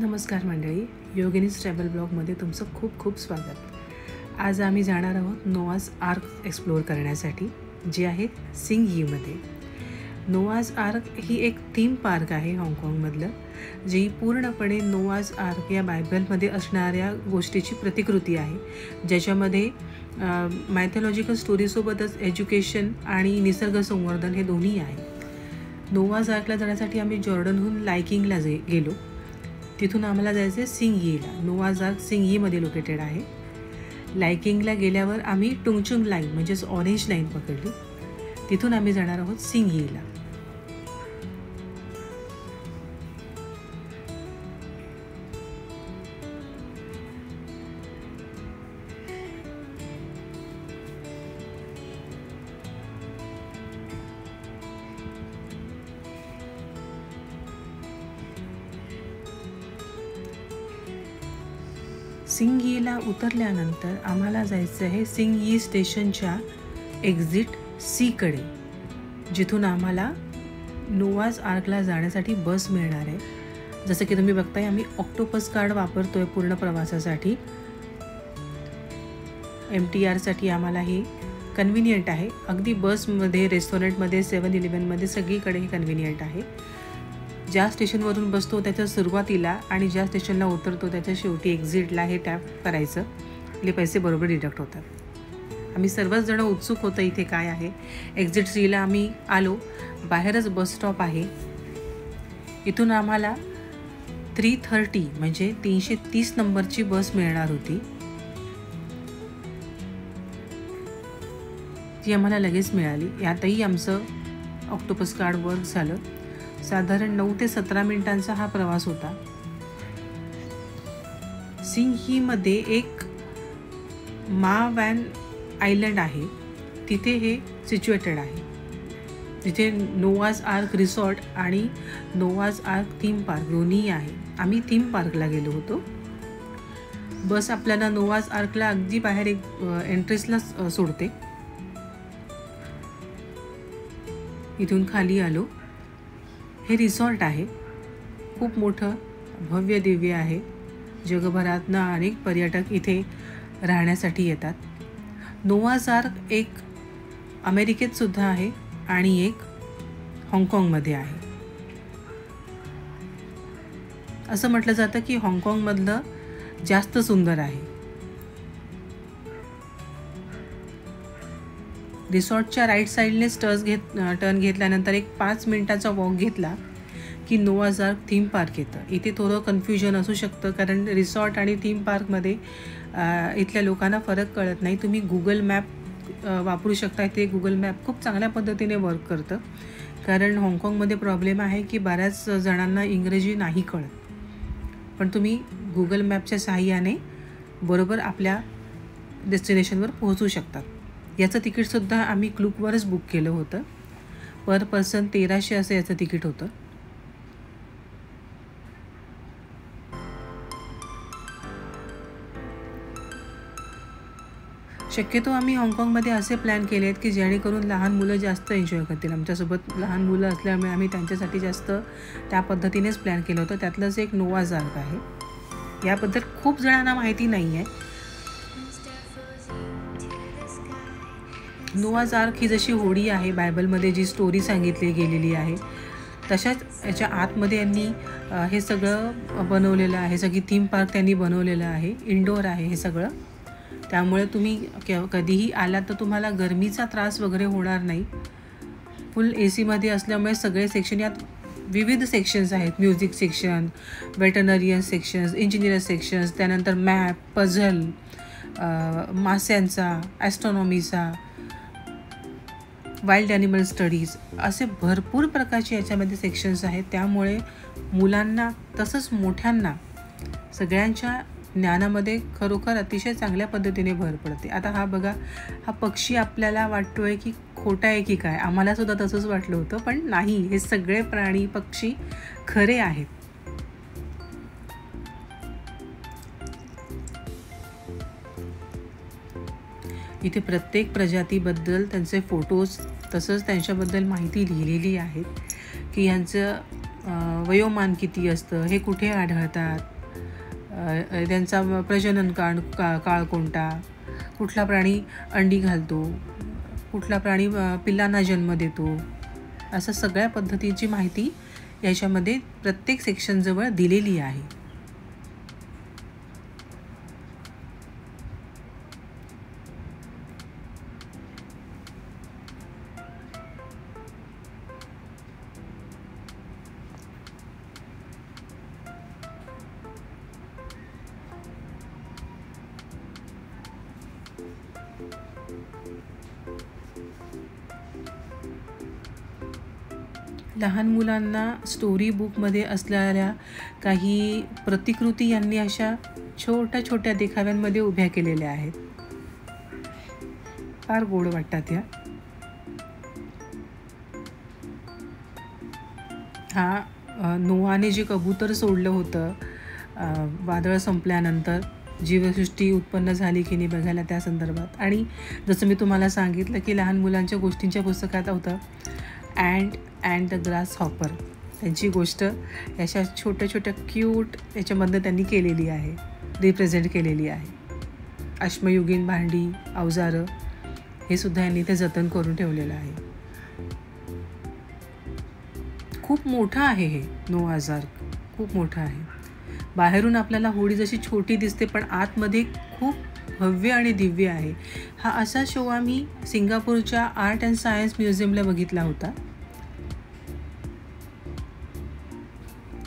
नमस्कार मंडळी, योगिनीज ट्रॅव्हल ब्लॉगमध्ये तुमचं खूप खूप स्वागत. आज आम्ही जाणार आहोत नोआज आर्क एक्सप्लोअर करण्यासाठी, जे आहे सिंगहीमध्ये. नोआज आर्क ही एक थीम पार्क आहे हाँगकाँगमधलं, जी पूर्णपणे नोआज आर्क या बायबलमध्ये असणाऱ्या गोष्टीची प्रतिकृती आहे, ज्याच्यामध्ये मायथॉलॉजिकल स्टोरीसोबतच एज्युकेशन आणि निसर्ग संवर्धन हे दोन्ही आहे. नोआज आर्कला जाण्यासाठी आम्ही जॉर्डनहून लायकिंगला गेलो. तिथून आम्हाला जायचं आहे सिंगहीला. नोआज आर्क सिंगहीमध्ये लोकेटेड आहे. लायकिंगला गेल्यावर आम्ही टुंगचुंग लाईन म्हणजेच ऑरेंज लाईन पकडली. तिथून आम्ही जाणार आहोत सिंगहीला. सिंगहीला उतरल्यानंतर आम्हाला जायचं आहे सिंगही स्टेशनच्या एक्झिट सीकडे, जिथून आम्हाला नोआज आर्कला जाण्यासाठी बस मिळणार आहे. जसं की तुम्ही बघताय, आम्ही ऑक्टोपस कार्ड वापरतो आहे पूर्ण प्रवासासाठी. MTRसाठी आम्हाला हे कन्व्हिनियंट आहे. अगदी बसमध्ये, रेस्टॉरंटमध्ये, 7-11मध्ये सगळीकडे हे कन्व्हिनियंट आहे. ज्या स्टेशनवरून बसतो त्याच्या सुरुवातीला आणि ज्या स्टेशनला उतरतो त्याच्या शेवटी एक्झिटला हे टॅप करायचं. आपले पैसे बरोबर डिडक्ट होतात. आम्ही सर्वच जण उत्सुक होतं इथे काय आहे. एक्झिट सीला आम्ही आलो. बाहेरच बस स्टॉप आहे. इथून आम्हाला 330 म्हणजे 330 नंबरची बस मिळणार होती. ती आम्हाला लगेच मिळाली. यातही आमचं ऑक्टोपस कार्ड वर्क झालं. साधारण 9 ते 17 मिनिटांचा हा प्रवास होता. सिंगहीमध्ये एक मा वॅन आयलंड आहे, तिथे हे सिच्युएटेड आहे, जिथे नोआज आर्क रिसॉर्ट आणि नोआज आर्क थीम पार्क दोन्ही आहे. आम्ही थीम पार्कला गेलो होतो. बस आपल्याला नोआज आर्कला अगदी बाहेर एक एंट्रेसला सोडते. इथून खाली आलो. हे रिसॉर्ट आहे, खूप मोठं भव्य दिव्य आहे. जगभरातनं अनेक पर्यटक इथे राहण्यासाठी येतात. नोआज आर्क एक अमेरिकेत सुद्धा आहे आणि एक हाँगकाँगमध्ये आहे. असं म्हटलं जातं की हाँगकाँगमधलं जास्त सुंदर आहे. रिसॉर्टच्या राईट साईडनेच टर्न घेतल्यानंतर एक 5 मिनिटाचा वॉक घेतला की नोआज आर्क थीम पार्क येतं. इथे थोडं कन्फ्युजन असू शकतं, कारण रिसॉर्ट आणि थीम पार्कमध्ये इथल्या लोकांना फरक कळत नाही. तुम्ही गुगल मॅप वापरू शकता. ते गुगल मॅप खूप चांगल्या पद्धतीने वर्क करतं, कारण हाँगकाँगमध्ये प्रॉब्लेम आहे की बऱ्याच जणांना इंग्रजी नाही कळत. पण तुम्ही गुगल मॅपच्या सहाय्याने बरोबर आपल्या डेस्टिनेशनवर पोहोचू शकतात. याचं तिकीटसुद्धा आम्ही क्लूकवरच बुक केलं होतं. पर पर्सन 1300 असं याचं तिकीट होतं. शक्यतो आम्ही हाँगकाँगमध्ये असे प्लॅन केले आहेत की जेणेकरून लहान मुलं जास्त एन्जॉय करतील. आमच्यासोबत लहान मुलं असल्यामुळे आम्ही त्यांच्यासाठी जास्त त्या पद्धतीनेच प्लॅन केलं होतं. त्यातलंच एक नोआज आर्क आहे. याबद्दल खूप जणांना माहिती नाही आहे. नोआज आर्क ही जशी होडी आहे बायबलमध्ये जी स्टोरी सांगितली गेलेली आहे, तशाच याच्या आतमध्ये यांनी हे सगळं बनवलेलं आहे. सगळी थीम पार्क त्यांनी बनवलेलं आहे. इनडोअर आहे हे सगळं. त्यामुळे तुम्ही कधीही आलात तर तुम्हाला गरमीचा त्रास वगैरे होणार नाही. फुल AC असल्यामुळे सगळे सेक्शन, यात विविध सेक्शन्स आहेत. Music section, veterinarian sections, engineer sections, त्यानंतर मॅप, पझल, मास्यांचा, ॲस्ट्रॉनॉमीचा, वाईल्ड ॲनिमल स्टडीज, असे भरपूर प्रकारचे याच्यामध्ये सेक्शन्स आहेत. त्यामुळे मुलांना तसंच मोठ्यांना सगळ्यांच्या ज्ञानामध्ये खरोखर अतिशय चांगल्या पद्धतीने भर पडते. आता हा बघा, हा पक्षी आपल्याला वाटतो आहे की खोटा आहे की काय. आम्हालासुद्धा तसंच वाटलं होतं, पण नाही, हे सगळे प्राणी पक्षी खरे आहेत. इथे प्रत्येक प्रजातीबद्दल त्यांचे फोटोज तसंच त्यांच्याबद्दल माहिती लिहिलेली आहे की यांचं वयोमान किती असतं, हे कुठे आढळतात, त्यांचा प्रजनन काळ कोणता, कुठला प्राणी अंडी घालतो, कुठला प्राणी पिल्लांना जन्म देतो, असं सगळ्या पद्धतीची माहिती याच्यामध्ये प्रत्येक सेक्शनजवळ दिलेली आहे. लहान मुलांना स्टोरी बुकमध्ये असलेल्या काही प्रतिकृती यांनी अशा छोट्या छोट्या देखाव्यांमध्ये उभ्या केलेल्या आहेत. फार गोड वाटतात या. नोआने जे कबूतर सोडलं होतं वादळ संपल्यानंतर, जीवसृष्टी उत्पन्न झाली की नाही बघायला त्या संदर्भात. आणि जसं मी तुम्हाला सांगितलं की लहान मुलांच्या गोष्टींच्या पुस्तकात होतं अँड द ग्रास हॉपर, त्यांची गोष्ट अशा छोट्या छोट्या क्यूट याच्यामधनं त्यांनी केलेली आहे, रिप्रेझेंट केलेली आहे. अश्मयुगीन भांडी, अवजारं हे सुद्धा यांनी ते जतन करून ठेवलेलं आहे. खूप मोठं आहे हे नोआज आर्क, खूप मोठं आहे. बाहेरून आपल्याला होडी जशी छोटी दिसते पण आतमध्ये खूप भव्य आणि दिव्य आहे. हा असा शो आम्ही सिंगापूरच्या आर्ट अँड सायन्स म्युझियमला बघितला होता.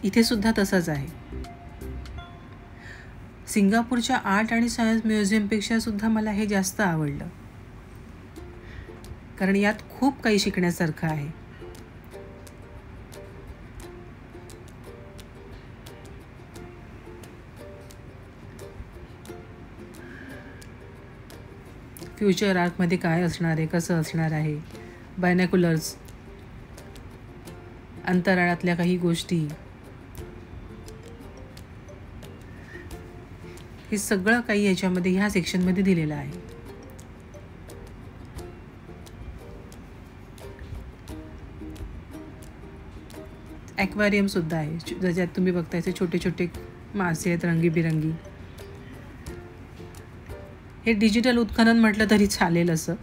इथे सुद्धा तसंच आहे. सिंगापूरच्या आर्ट आणि सायन्स म्युझियमपेक्षा सुद्धा मला हे जास्त आवडलं, कारण यात खूप काही शिकण्यासारखं आहे. फ्युचर आर्कमध्ये काय असणार आहे, कसं असणार आहे, बायनॅक्युलर्स, अंतराळातल्या काही गोष्टी, हे सगळं काही याच्यामध्ये ह्या सेक्शनमध्ये दिलेलं आहे. ॲक्वेरियम सुद्धा आहे, ज्याच्यात तुम्ही बघताय ते छोटे छोटे मासे आहेत रंगीबिरंगी. हे डिजिटल उत्खनन म्हटलं तरी चालेल, असं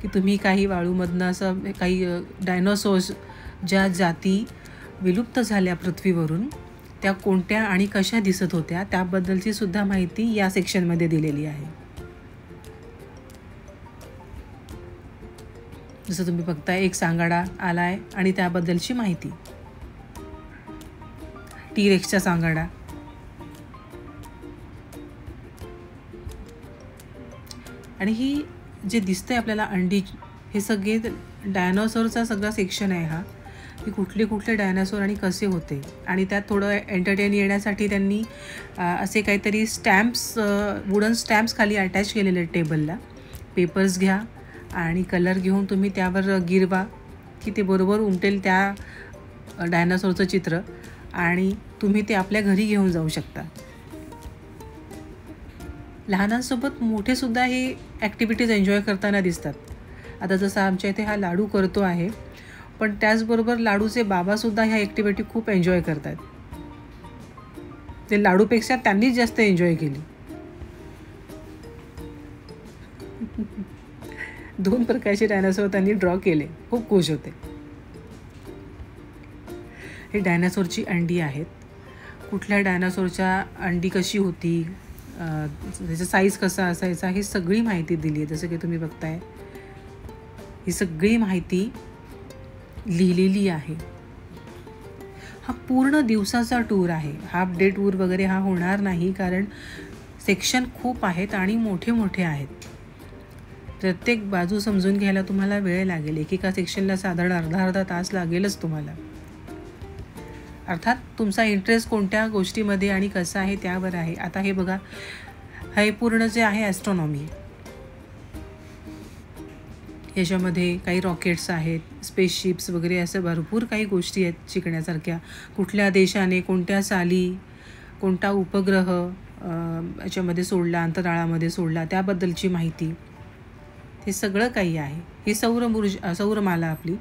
की तुम्ही काही वाळूमधनं असं काही डायनोसॉर्स ज्या जाती विलुप्त झाल्या पृथ्वीवरून त्या कोणत्या आणि कशा दिसत होत्या त्याबद्दलची सुद्धा माहिती या सेक्शनमध्ये दिलेली आहे. जसं तुम्ही बघताय एक सांगाडा आलाय आणि त्याबद्दलची माहिती, टी-रेक्सचा सांगाडा. आणि ही जे दिसतंय आपल्याला अंडी, हे सगळे डायनोसॉरचा सगळा सेक्शन आहे हा, की कुठले कुठले डायनासोर आणि कसे होते. आणि त्यात थोडं एंटरटेन येण्यासाठी त्यांनी असे काहीतरी स्टॅम्प्स, वुडन स्टॅम्प्स खाली अटॅच केलेले आहेत टेबलला. पेपर्स घ्या आणि कलर घेऊन तुम्ही त्यावर गिरवा की ते बरोबर उमटेल त्या डायनासोरचं चित्र, आणि तुम्ही ते आपल्या घरी घेऊन जाऊ शकता. लहानांसोबत मोठेसुद्धा हे ॲक्टिव्हिटीज एन्जॉय करताना दिसतात. आता जसं आमच्या इथे हा लाडू करतो आहे, पण त्याचबरोबर लाडूचे बाबासुद्धा ह्या ॲक्टिव्हिटी खूप एन्जॉय करतात. ते लाडूपेक्षा त्यांनीच जास्त एन्जॉय केली. 2 प्रकारचे डायनासोर त्यांनी ड्रॉ केले, खूप खुश होते. हे डायनासोरची अंडी आहेत. कुठल्या डायनासोरच्या अंडी कशी होती, त्याचा साईज कसा असायचा, ही सगळी माहिती दिली आहे. जसं की तुम्ही बघताय ही सगळी माहिती लिहिलेली आहे. हा पूर्ण दिवसाचा टूर आहे, हाफ डे टूर वगैरे हा होणार नाही, कारण सेक्शन खूप आहेत आणि मोठे मोठे आहेत. प्रत्येक बाजू समजून घ्यायला तुम्हाला वेळ लागेल. एकेका सेक्शनला साधारण अर्धा तास लागेलच तुम्हाला. अर्थात तुमचा इंटरेस्ट कोणत्या गोष्टीमध्ये आणि कसा आहे त्यावर आहे. आता हे बघा, हे पूर्ण जे आहे ॲस्ट्रॉनॉमी, याच्यामध्ये काही रॉकेट्स आहेत, स्पेसशिप्स वगैरे, असं भरपूर काही गोष्टी आहेत शिकण्यासारख्या. कुठल्या देशाने कोणत्या साली कोणता उपग्रह याच्यामध्ये सोडला, अंतराळामध्ये सोडला, त्याबद्दलची माहिती, हे सगळं काही आहे. ही सौरमाला आपली,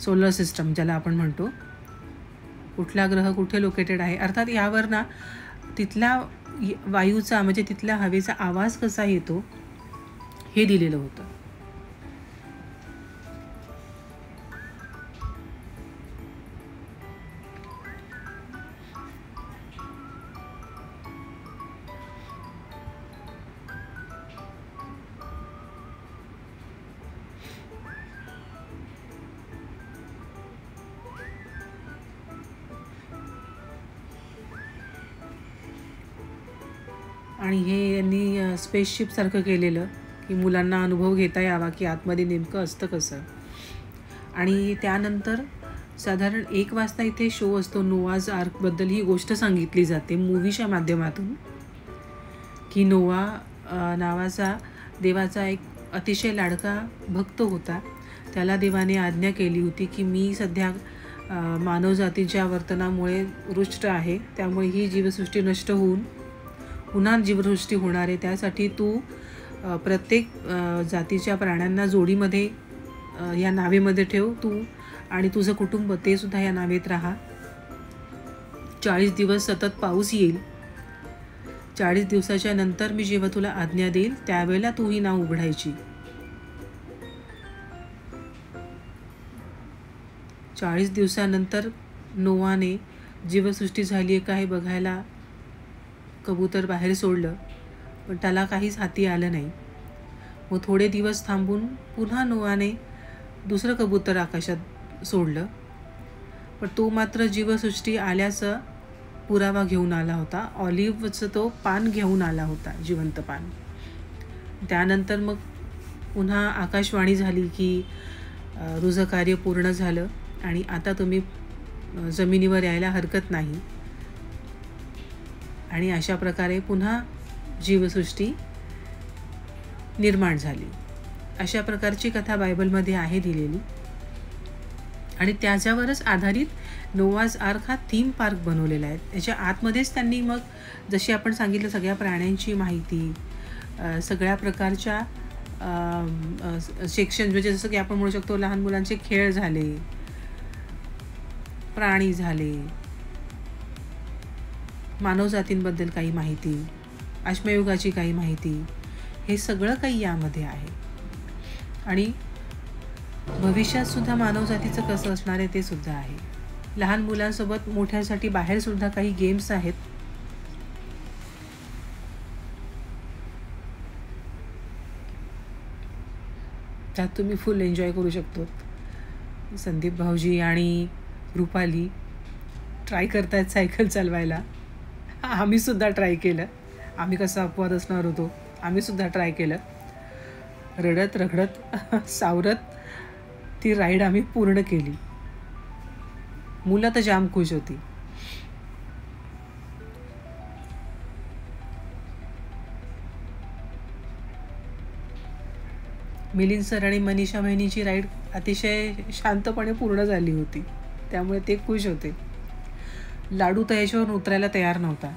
सोलर सिस्टम ज्याला आपण म्हणतो, कुठला ग्रह कुठे लोकेटेड आहे. अर्थात यावर ना तिथल्या वायूचा म्हणजे तिथल्या हवेचा आवाज कसा येतो हे दिलेलं होतं. आणि हे यांनी स्पेसशिपसारखं केलेलं की मुलांना अनुभव घेता यावा की आतमध्ये नेमकं असतं कसं. आणि त्यानंतर साधारण 1 वाजता इथे शो असतो. नोआज आर्कबद्दल ही गोष्ट सांगितली जाते मूवीच्या माध्यमातून की नोआ नावाचा देवाचा एक अतिशय लाडका भक्त होता. त्याला देवाने आज्ञा केली होती की मी सध्या मानवजातीच्या वर्तनामुळे रुष्ट आहे, त्यामुळे ही जीवसृष्टी नष्ट होऊन पुन्हा जीवसृष्टी होणार आहे. त्यासाठी तू प्रत्येक जातीच्या प्राण्यांना जोडीमध्ये या नावेमध्ये ठेव, तू आणि तुझं कुटुंब ते सुद्धा या नावेत राहा. 40 दिवस सतत पाऊस येईल. 40 दिवसाच्या नंतर मी जेव्हा तुला आज्ञा देईल त्यावेळेला तू ही नाव उघडायची. 40 दिवसानंतर नोआने जीवसृष्टी झाली आहे का हे बघायला कबूतर बाहेर सोडलं, पण त्याला काहीच हाती आलं नाही. मग थोडे दिवस थांबून पुन्हा नोआने दुसरं कबूतर आकाशात सोडलं, पण तो मात्र जीवसृष्टी आल्याचं पुरावा घेऊन आला होता. ऑलिव्हचं तो पान घेऊन आला होता, जिवंत पान. त्यानंतर मग पुन्हा आकाशवाणी झाली की तुझं कार्य पूर्ण झालं आणि आता तुम्ही जमिनीवर यायला हरकत नाही. आणि अशा प्रकारे पुन्हा जीवसृष्टी निर्माण झाली. अशा प्रकारची कथा बायबलमध्ये आहे दिलेली. आणि त्याच्यावरच आधारित नोआज आर्क हा थीम पार्क बनवलेला आहे. याच्या आतमध्येच त्यांनी मग जशी आपण सांगितलं सगळ्या प्राण्यांची माहिती, सगळ्या प्रकारच्या सेक्शन म्हणजे जसं की आपण म्हणू शकतो लहान मुलांचे खेळ झाले, प्राणी झाले, मानवजातींबद्दल काही माहिती, अश्मयुगाची काही माहिती, हे सगळं काही यामध्ये आहे. आणि भविष्यात सुद्धा मानवजातीचं कसं असणार आहे ते सुद्धा आहे. लहान मुलांसोबत मोठ्यांसाठी बाहेर सुद्धा काही गेम्स आहेत. त्यात तुम्ही फुल एन्जॉय करू शकतो. संदीप भाऊजी आणि रुपाली ट्राय करतायत सायकल चालवायला. आम्ही सुद्धा ट्राय केलं. आम्ही कसं अपवाद असणार होतो, आम्ही सुद्धा ट्राय केलं. रडत रगडत सावरत ती राईड आम्ही पूर्ण केली. मुलं तर जाम खुश होती. मिलिंद सर आणि मनीषा बहिणीची राईड अतिशय शांतपणे पूर्ण झाली होती, त्यामुळे ते खुश होते. लाडू तर याच्यावरून उतरायला तयार नव्हता.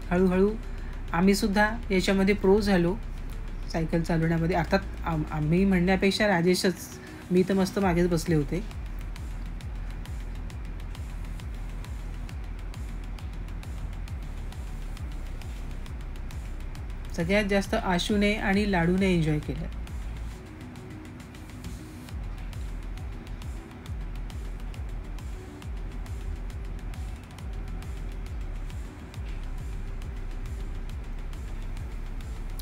हळूहळू आम्ही सुद्धा याच्यामध्ये प्रो झालो सायकल चालवण्यामध्ये. अर्थात आम्ही म्हणण्यापेक्षा राजेशच, मी तर मस्त मागेच बसले होते. सगळ्यात जास्त आशूने आणि लाडूने एन्जॉय केलं.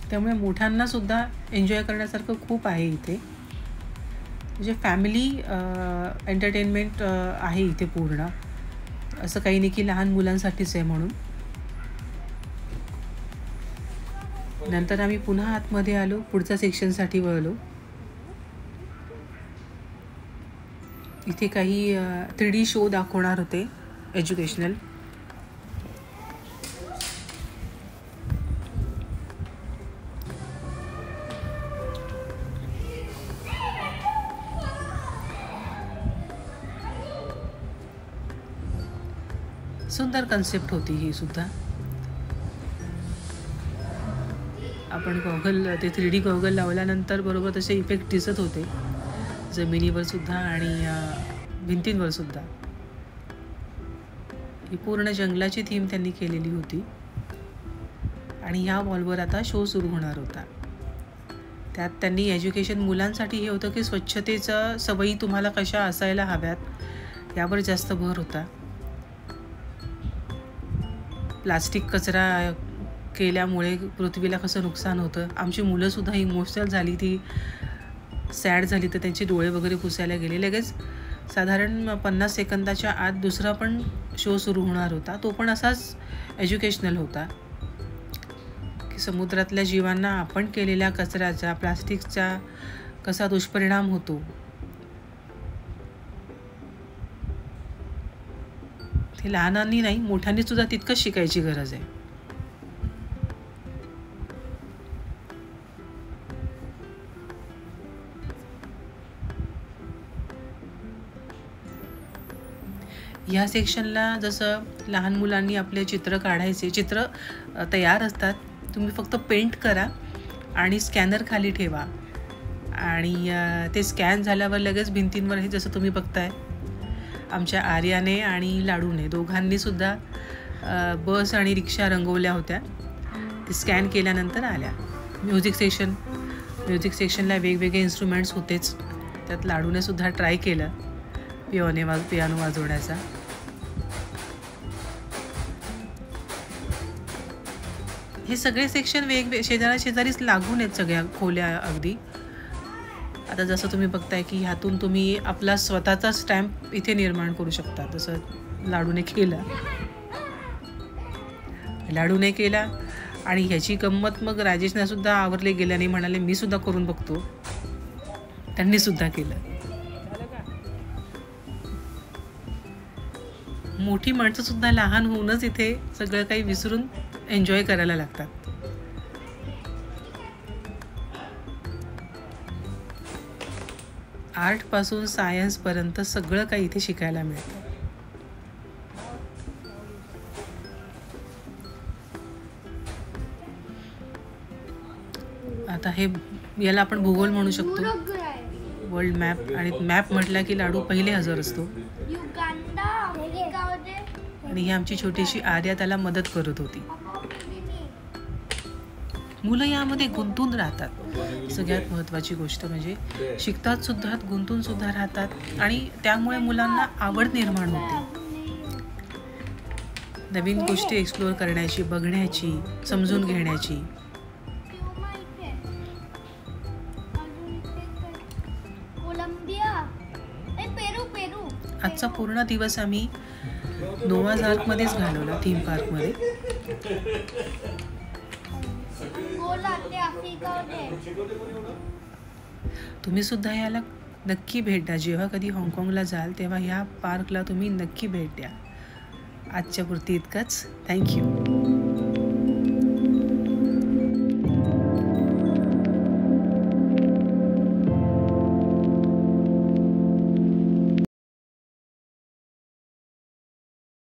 त्यामुळे मोठ्यांना सुद्धा एन्जॉय करण्यासारखं खूप आहे इथे. म्हणजे फॅमिली एंटरटेनमेंट आहे इथे पूर्ण. असं काही नाही की लहान मुलांसाठीच आहे म्हणून. नंतर आम्ही पुन्हा आतमध्ये आलो, पुढच्या सेक्शनसाठी वळलो. इथे काही 3D शो दाखवणार होते एज्युकेशनल. सुंदर कन्सेप्ट होती ही सुद्धा. आपण गॉगल ते 3D गॉगल लावल्यानंतर बरोबर तसे इफेक्ट दिसत होते. जमिनीवर सुद्धा आणि भिंतींवर सुद्धा. ही पूर्ण जंगलाची थीम त्यांनी केलेली होती आणि ह्या वॉलवर आता शो सुरू होणार होता. त्यात त्यांनी एज्युकेशन मुलांसाठी हे होतं की स्वच्छतेचं सवयी तुम्हाला कशा असायला हव्यात यावर जास्त भर होता. प्लास्टिक कचरा केल्यामुळे पृथ्वीला कसं नुकसान होतं. आमची मुलंसुद्धा इमोशनल झाली, ती सॅड झाली, तर त्यांचे डोळे वगैरे पुसायला गेले. लगेच साधारण 50 सेकंदाच्या आत दुसरा पण शो सुरू होणार होता. तो पण असाच एज्युकेशनल होता की समुद्रातल्या जीवांना आपण केलेल्या कचऱ्याचा, प्लास्टिकचा कसा दुष्परिणाम होतो. ते लहानांनी नाही, मोठ्यांनी सुद्धा तितकंच शिकायची गरज आहे. ह्या सेक्शनला जसं लहान मुलांनी आपले चित्र काढायचे, चित्र तयार असतात, तुम्ही फक्त पेंट करा आणि स्कॅनर खाली ठेवा आणि ते स्कॅन झाल्यावर लगेच भिंतींवर हे जसं तुम्ही बघताय. आमच्या आर्याने आणि लाडूने दोघांनीसुद्धा बस आणि रिक्षा रंगवल्या होत्या. ते स्कॅन केल्यानंतर आल्या. म्युझिक सेक्शनला वेगवेगळे इन्स्ट्रुमेंट्स होतेच. त्यात लाडूने सुद्धा ट्राय केलं पियानो वाजवण्याचा. हे सगळे सेक्शन शेजारीच लागून आहेत, सगळ्या खोल्या अगदी. आता जसं तुम्ही बघताय की ह्यातून तुम्ही आपला स्वतःचा स्टॅम्प इथे निर्माण करू शकता. जसं लाडूने केला आणि ह्याची गंमत मग राजेशने सुद्धा आवरले गेल्याने म्हणाले मी सुद्धा करून बघतो. त्यांनी सुद्धा केलं. मोठी माणसं सुद्धा लहान होऊनच इथे सगळं काही विसरून एन्जॉय करायला लागतात. आर्टपासून सायन्सपर्यंत सगळं काही इथे शिकायला मिळतं. आता हे याला आपण भूगोल म्हणू शकतो, वर्ल्ड मॅप. आणि मॅप म्हटला की लाडू पहिले हजर असतो. आणि ही आमची छोटीशी आर्या त्याला मदत करत होती. मुलं यामध्ये गुंतून राहतात. सगळ्यात महत्त्वाची गोष्ट म्हणजे शिकतात सुद्धा, गुंतून सुद्धा राहतात आणि त्यामुळे मुलांना आवड निर्माण होते. नवीन गोष्टी एक्सप्लोअर करण्याची, बघण्याची, समजून घेण्याची. आजचा पूर्ण दिवस आम्ही नोवाज आर्कमध्येच घालवला, थीम पार्कमध्ये. तुम्ही सुद्धा याला नक्की भेट द्या. जेव्हा कधी हाँगकाँगला जाल तेव्हा ह्या पार्कला तुम्ही नक्की भेट द्या. आजच्या पुरती इतकंच. थँक्यू.